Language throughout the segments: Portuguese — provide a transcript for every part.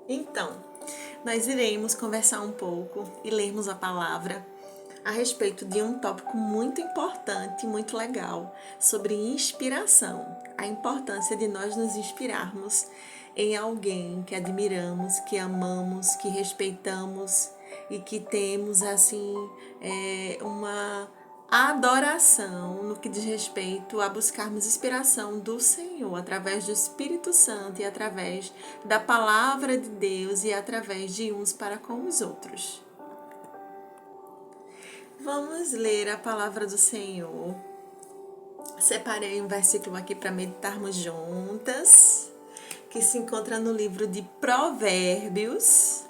Então, nós iremos conversar um pouco e lermos a palavra a respeito de um tópico muito importante, muito legal, sobre inspiração. A importância de nós nos inspirarmos em alguém que admiramos, que amamos, que respeitamos e que temos assim uma adoração no que diz respeito a buscarmos inspiração do Senhor através do Espírito Santo e através da palavra de Deus e através de uns para com os outros. Vamos ler a palavra do Senhor. Separei um versículo aqui para meditarmos juntas, que se encontra no livro de Provérbios,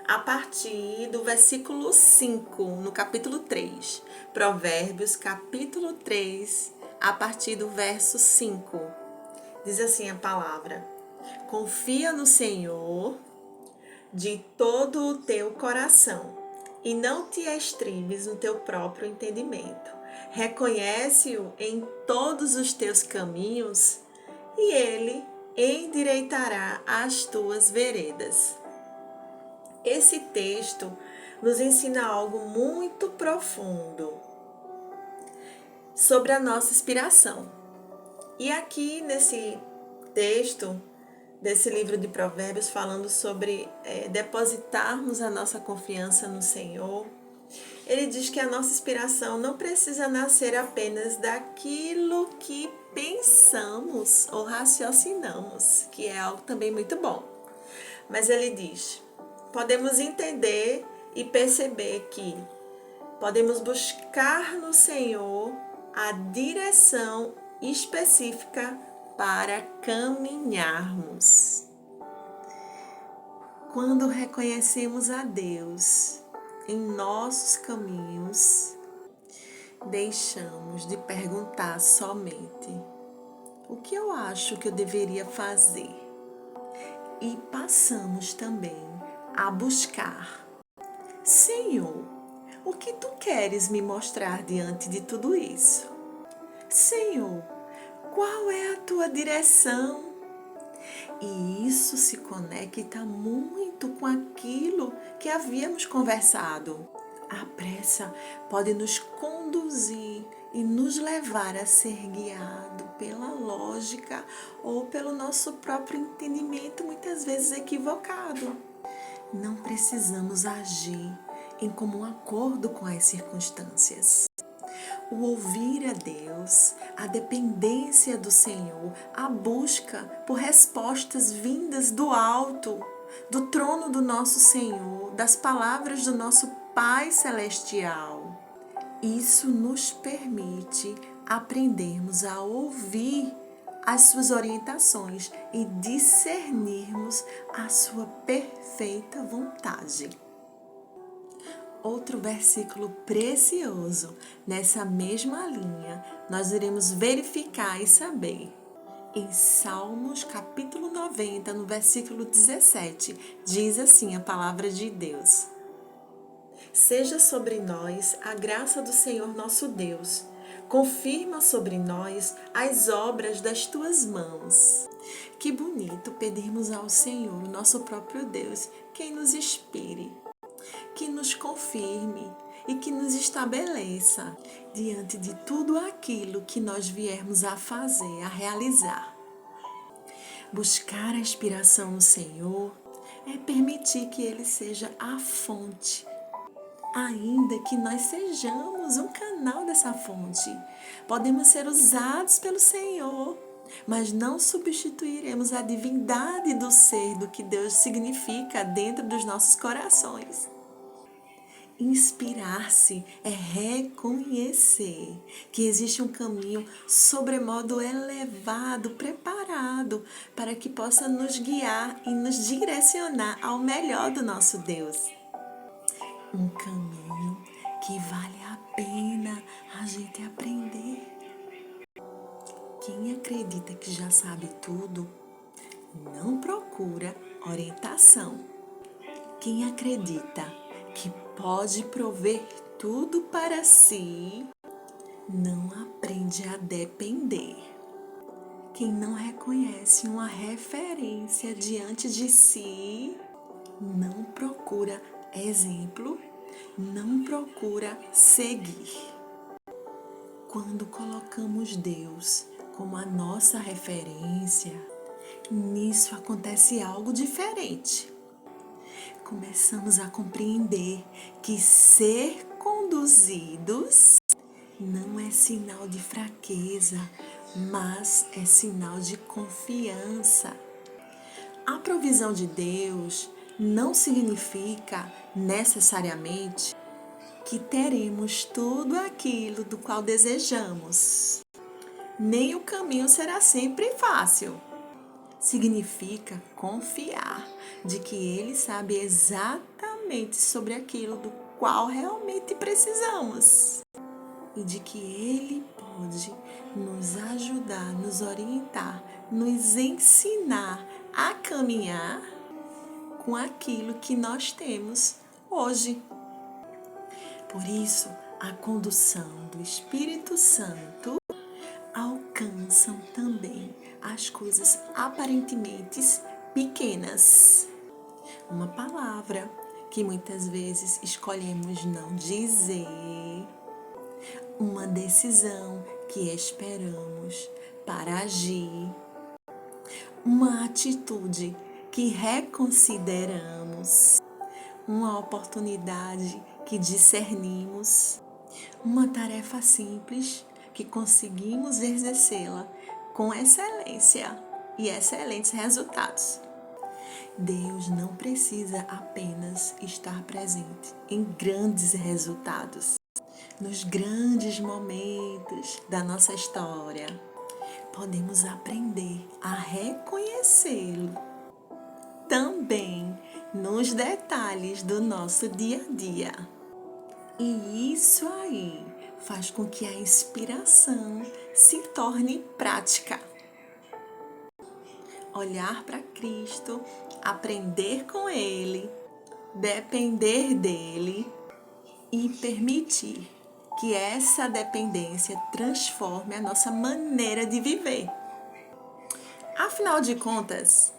a partir do versículo 5, no capítulo 3. Provérbios, capítulo 3, a partir do verso 5. Diz assim a palavra: Confia no Senhor de todo o teu coração e não te extrimes no teu próprio entendimento. Reconhece-o em todos os teus caminhos e ele endireitará as tuas veredas. Esse texto nos ensina algo muito profundo sobre a nossa inspiração. E aqui nesse texto desse livro de Provérbios, falando sobre depositarmos a nossa confiança no Senhor, ele diz que a nossa inspiração não precisa nascer apenas daquilo que pensamos ou raciocinamos, que é algo também muito bom. Mas ele diz, podemos entender e perceber que podemos buscar no Senhor a direção específica para caminharmos. Quando reconhecemos a Deus em nossos caminhos, deixamos de perguntar somente o que eu acho que eu deveria fazer e passamos também a buscar: Senhor, o que tu queres me mostrar diante de tudo isso? Senhor, qual é a tua direção? E isso se conecta muito com aquilo que havíamos conversado. A pressa pode nos conduzir e nos levar a ser guiado pela lógica ou pelo nosso próprio entendimento, muitas vezes equivocado. Não precisamos agir em comum acordo com as circunstâncias. O ouvir a Deus, a dependência do Senhor, a busca por respostas vindas do alto, do trono do nosso Senhor, das palavras do nosso Pai Celestial. Isso nos permite aprendermos a ouvir as suas orientações e discernirmos a sua perfeita vontade. Outro versículo precioso nessa mesma linha, nós iremos verificar e saber. Em Salmos capítulo 90, no versículo 17, diz assim a palavra de Deus: Seja sobre nós a graça do Senhor nosso Deus, confirma sobre nós as obras das tuas mãos. Que bonito pedirmos ao Senhor, nosso próprio Deus, que nos inspire, que nos confirme e que nos estabeleça diante de tudo aquilo que nós viermos a fazer, a realizar. Buscar a inspiração no Senhor é permitir que Ele seja a fonte, ainda que nós sejamos um canal dessa fonte. Podemos ser usados pelo Senhor, mas não substituiremos a divindade do ser, do que Deus significa dentro dos nossos corações. Inspirar-se é reconhecer que existe um caminho sobremodo elevado, preparado para que possa nos guiar e nos direcionar ao melhor do nosso Deus. Um caminho que vale a pena a gente aprender. Quem acredita que já sabe tudo, não procura orientação. Quem acredita que pode prover tudo para si, não aprende a depender. Quem não reconhece uma referência diante de si, não procura exemplo, não procura seguir. Quando colocamos Deus como a nossa referência, nisso acontece algo diferente. Começamos a compreender que ser conduzidos não é sinal de fraqueza, mas é sinal de confiança. A provisão de Deus não significa necessariamente que teremos tudo aquilo do qual desejamos. Nem o caminho será sempre fácil. Significa confiar de que Ele sabe exatamente sobre aquilo do qual realmente precisamos e de que Ele pode nos ajudar, nos orientar, nos ensinar a caminhar com aquilo que nós temos hoje. Por isso, a condução do Espírito Santo alcançam também as coisas aparentemente pequenas. Uma palavra que muitas vezes escolhemos não dizer, uma decisão que esperamos para agir, uma atitude que reconsideramos, uma oportunidade que discernimos, uma tarefa simples que conseguimos exercê-la com excelência e excelentes resultados. Deus não precisa apenas estar presente em grandes resultados, nos grandes momentos da nossa história. Podemos aprender a reconhecê-lo também nos detalhes do nosso dia a dia. E isso aí faz com que a inspiração se torne prática. Olhar para Cristo, aprender com Ele, depender dEle e permitir que essa dependência transforme a nossa maneira de viver. Afinal de contas,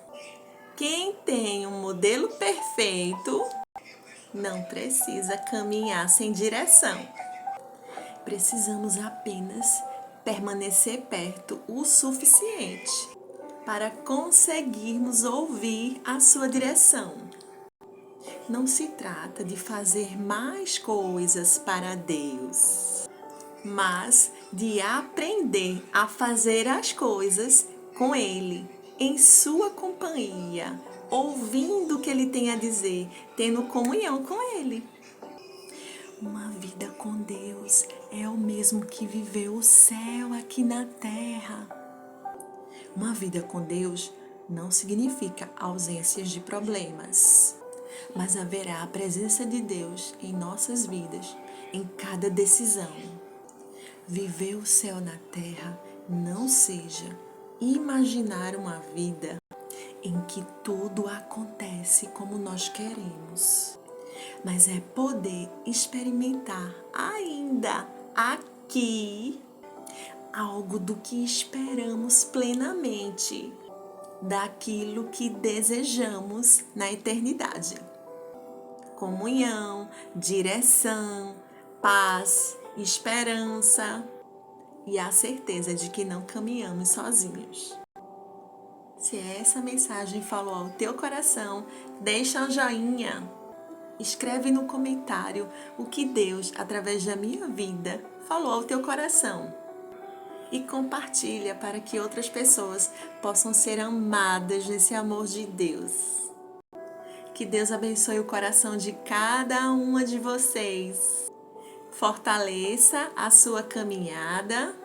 quem tem um modelo perfeito não precisa caminhar sem direção. Precisamos apenas permanecer perto o suficiente para conseguirmos ouvir a sua direção. Não se trata de fazer mais coisas para Deus, mas de aprender a fazer as coisas com Ele, em sua companhia, ouvindo o que Ele tem a dizer, tendo comunhão com Ele. Uma vida com Deus é o mesmo que viver o céu aqui na terra. Uma vida com Deus não significa ausências de problemas, mas haverá a presença de Deus em nossas vidas, em cada decisão. Viver o céu na terra não seja imaginar uma vida em que tudo acontece como nós queremos, mas é poder experimentar ainda aqui algo do que esperamos plenamente, daquilo que desejamos na eternidade. Comunhão, direção, paz, esperança e a certeza de que não caminhamos sozinhos. Se essa mensagem falou ao teu coração, deixa um joinha. Escreve no comentário o que Deus, através da minha vida, falou ao teu coração. E compartilha para que outras pessoas possam ser amadas nesse amor de Deus. Que Deus abençoe o coração de cada uma de vocês. Fortaleça a sua caminhada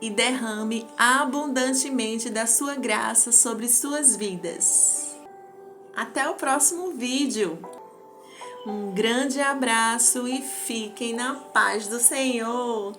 e derrame abundantemente da sua graça sobre suas vidas. Até o próximo vídeo. Um grande abraço e fiquem na paz do Senhor.